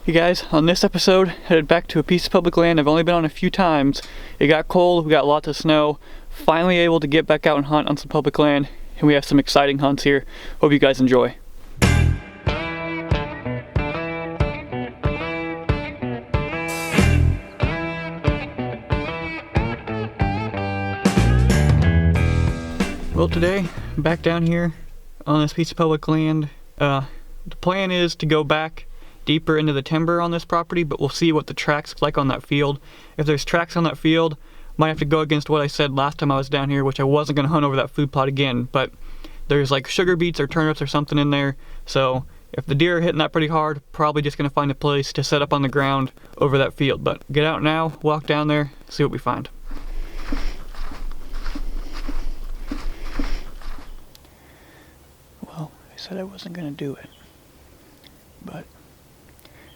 Hey guys, on this episode, headed back to a piece of public land I've only been on a few times. It got cold, we got lots of snow, finally able to get back out and hunt on some public land, and we have some exciting hunts here. Hope you guys enjoy. Well, today, back down here on this piece of public land. The plan is to go back deeper into the timber on this property, but we'll see what the tracks look like on that field. If there's tracks on that field, might have to go against what I said last time I was down here, which I wasn't going to hunt over that food plot again, but there's like sugar beets or turnips or something in there, so if the deer are hitting that pretty hard, probably just going to find a place to set up on the ground over that field. But get out now, walk down there, see what we find. Well, I said I wasn't going to do it, but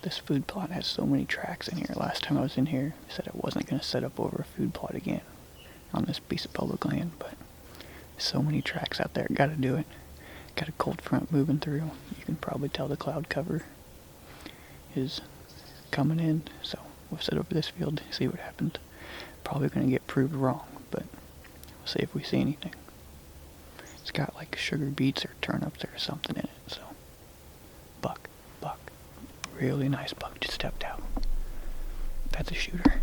this food plot has so many tracks in here. Last time I was in here, I said I wasn't going to set up over a food plot again on this piece of public land, but so many tracks out there, gotta do it. Got a cold front moving through. You can probably tell the cloud cover is coming in, so we'll set over this field, see what happens. Probably going to get proved wrong, but we'll see if we see anything. It's got like sugar beets or turnips or something in it, so buck. Really nice buck just stepped out. That's a shooter.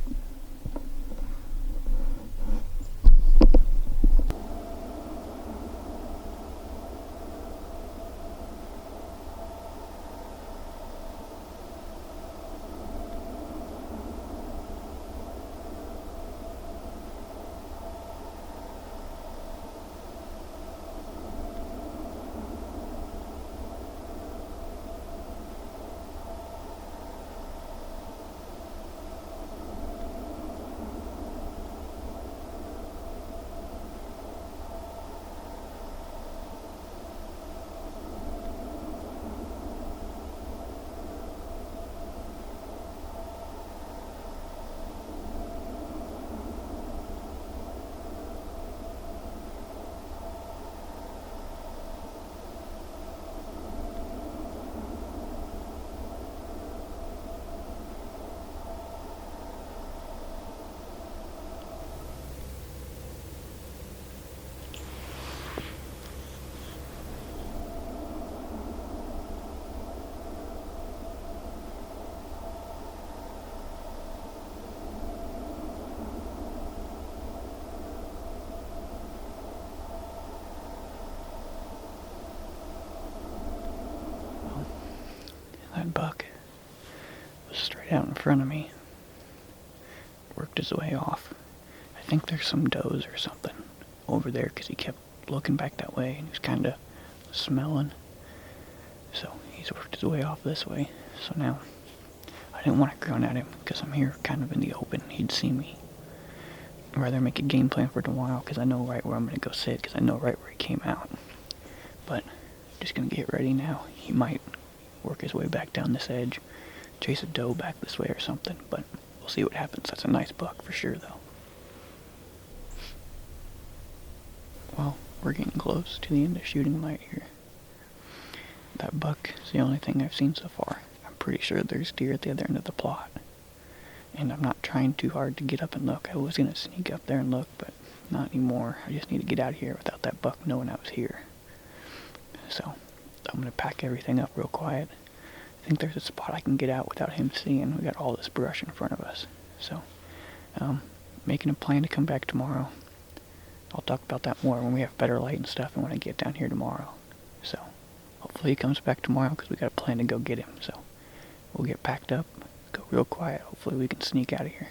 That buck was straight out in front of me. Worked his way off. I think there's some does or something over there because he kept looking back that way and he was kind of smelling. So he's worked his way off this way. So now I didn't want to grunt at him because I'm here kind of in the open. He'd see me. I'd rather make a game plan for tomorrow because I know right where I'm going to go sit because I know right where he came out. But just going to get ready now. He might work his way back down this edge, chase a doe back this way or something, but we'll see what happens. That's a nice buck for sure though. Well, we're getting close to the end of shooting light here. That buck is the only thing I've seen so far. I'm pretty sure there's deer at the other end of the plot, and I'm not trying too hard to get up and look. I was going to sneak up there and look, but not anymore. I just need to get out of here without that buck knowing I was here. So I'm going to pack everything up real quiet. I think there's a spot I can get out without him seeing. We got all this brush in front of us. So, making a plan to come back tomorrow. I'll talk about that more when we have better light and stuff and when I get down here tomorrow. So, hopefully he comes back tomorrow because we got a plan to go get him. So, we'll get packed up, go real quiet. Hopefully we can sneak out of here.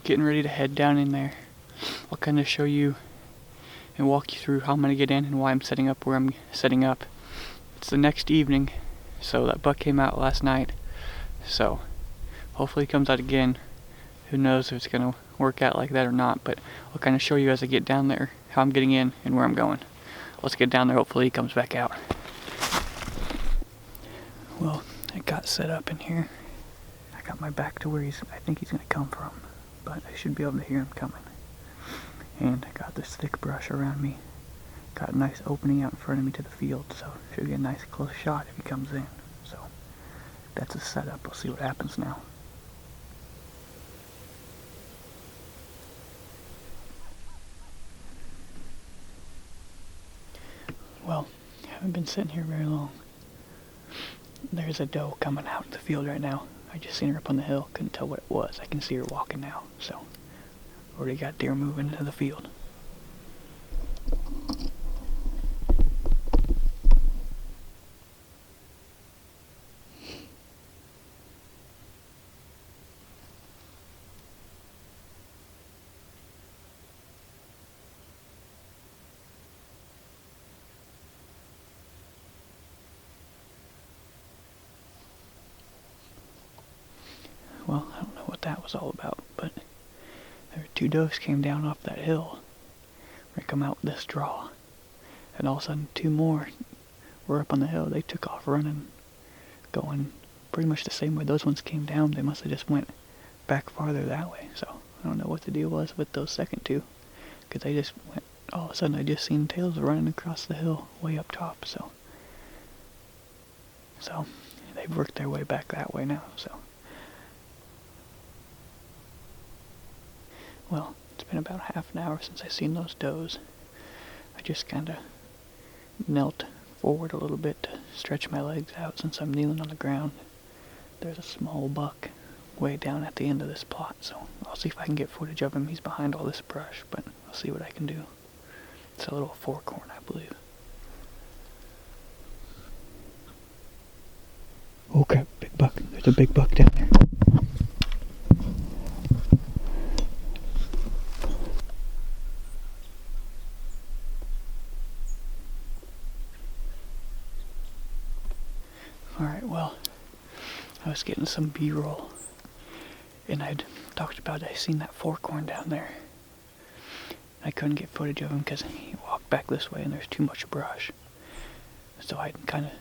Getting ready to head down in there. I'll kind of show you and walk you through how I'm going to get in and why I'm setting up where I'm setting up. It's the next evening, so that buck came out last night, so hopefully he comes out again. Who knows if it's going to work out like that or not, but I'll kind of show you as I get down there how I'm getting in and where I'm going. Let's get down there, hopefully he comes back out. Well, I got set up in here. I got my back to where I think he's going to come from, but I should be able to hear him coming. And I got this thick brush around me. got a nice opening out in front of me to the field, so should get a nice close shot if he comes in. So that's a setup. We'll see what happens now. Well, I haven't been sitting here very long. There's a doe coming out in the field right now. I just seen her up on the hill. Couldn't tell what it was. I can see her walking now. So already got deer moving into the field. Well, I don't know what that was all about, but there were 2 does came down off that hill. They come out with this draw. And all of a sudden 2 more were up on the hill. They took off running, going pretty much the same way those ones came down. They must have just went back farther that way. So I don't know what the deal was with those second 2, because they just went, all of a sudden I just seen tails running across the hill way up top. So they've worked their way back that way now. So well, it's been about half an hour since I seen those does. I just kind of knelt forward a little bit to stretch my legs out since I'm kneeling on the ground. There's a small buck way down at the end of this plot, so I'll see if I can get footage of him. He's behind all this brush, but I'll see what I can do. It's a little 4-corn, I believe. Oh crap, big buck. There's a big buck down there. Alright, well, I was getting some B-roll, and I'd talked about I seen that 4-corn down there. I couldn't get footage of him because he walked back this way and there's too much brush. So I kind of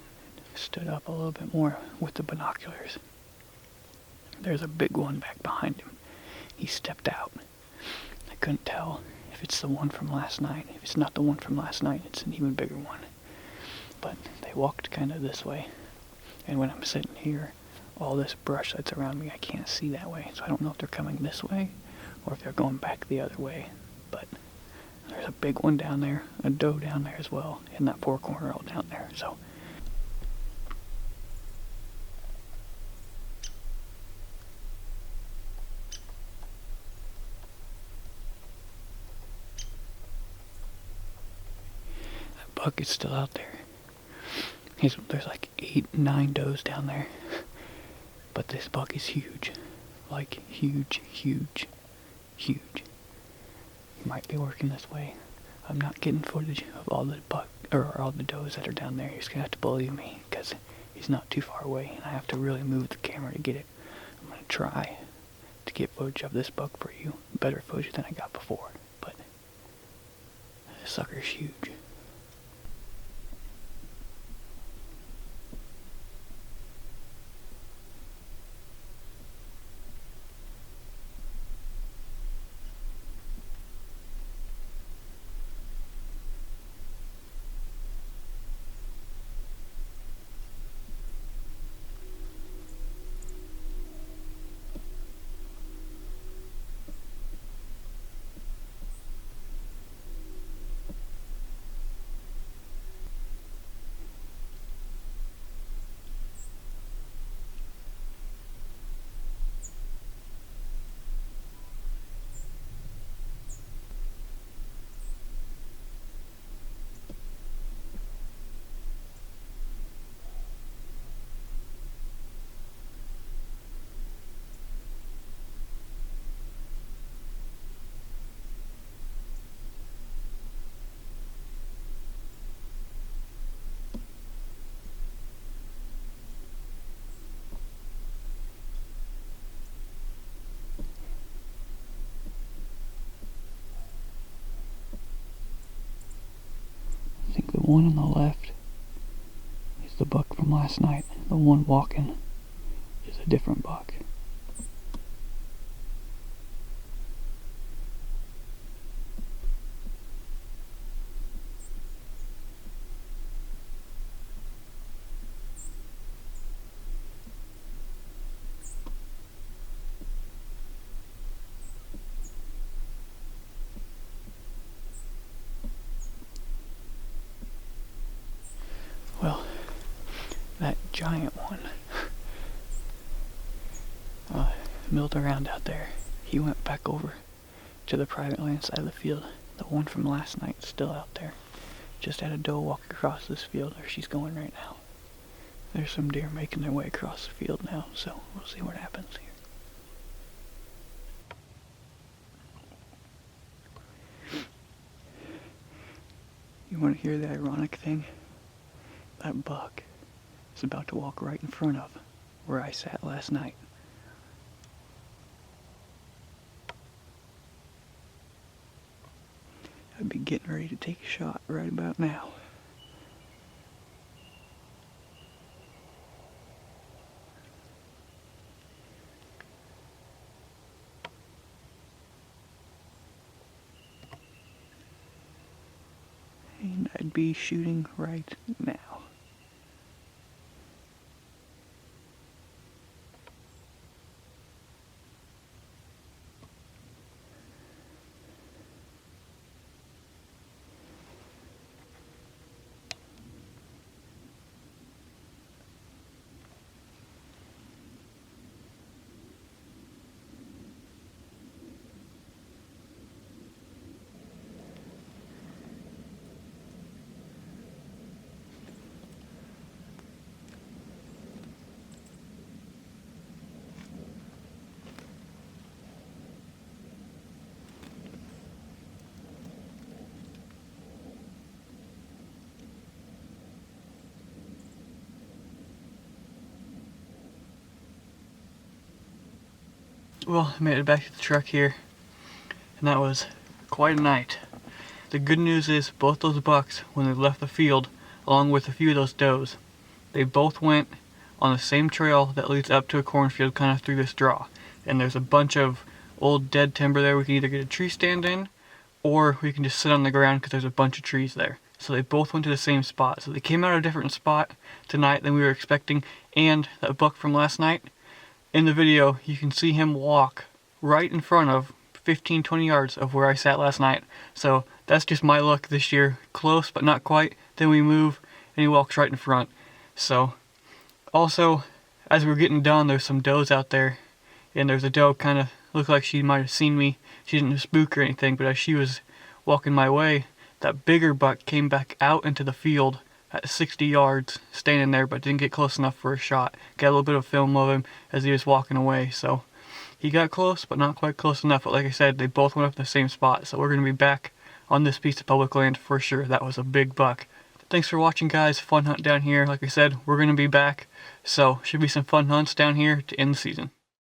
stood up a little bit more with the binoculars. There's a big one back behind him. He stepped out. I couldn't tell if it's the one from last night. If it's not the one from last night, it's an even bigger one. But they walked kind of this way. And when I'm sitting here, all this brush that's around me, I can't see that way. So I don't know if they're coming this way or if they're going back the other way. But there's a big one down there, a doe down there as well, and that 4-corn all down there. So that buck is still out there. There's like 8, 9 does down there. But this buck is huge. Like, huge, huge, huge. He might be working this way. I'm not getting footage of all the all the does that are down there. You're just gonna have to believe me, because he's not too far away, and I have to really move the camera to get it. I'm gonna try to get footage of this buck for you. Better footage than I got before. But this sucker's huge. I think the one on the left is the buck from last night. The one walking is a different buck. that giant one milled around out there. He went back over to the private land side of the field. The one from last night's still out there. Just had a doe walk across this field, or she's going right now. There's some deer making their way across the field now, so we'll see what happens here. You want to hear the ironic thing? That buck is about to walk right in front of where I sat last night. I'd be getting ready to take a shot right about now. And I'd be shooting right now. Well, I made it back to the truck here, and that was quite a night. The good news is both those bucks, when they left the field, along with a few of those does, they both went on the same trail that leads up to a cornfield kind of through this draw. And there's a bunch of old dead timber there. We can either get a tree stand in, or we can just sit on the ground because there's a bunch of trees there. So they both went to the same spot. So they came out of a different spot tonight than we were expecting. And that buck from last night, in the video, you can see him walk right in front of 15-20 yards of where I sat last night. So that's just my luck this year. Close, but not quite. Then we move, and he walks right in front. So, also, as we were getting done, there's some does out there. And there's a doe kind of looked like she might have seen me. She didn't spook or anything, but as she was walking my way, that bigger buck came back out into the field at 60 yards, standing there, but didn't get close enough for a shot. Got a little bit of film of him as he was walking away, so he got close, but not quite close enough. But like I said, they both went up the same spot, so we're going to be back on this piece of public land for sure. That was a big buck. Thanks for watching, guys. Fun hunt down here. Like I said, we're going to be back, so should be some fun hunts down here to end the season.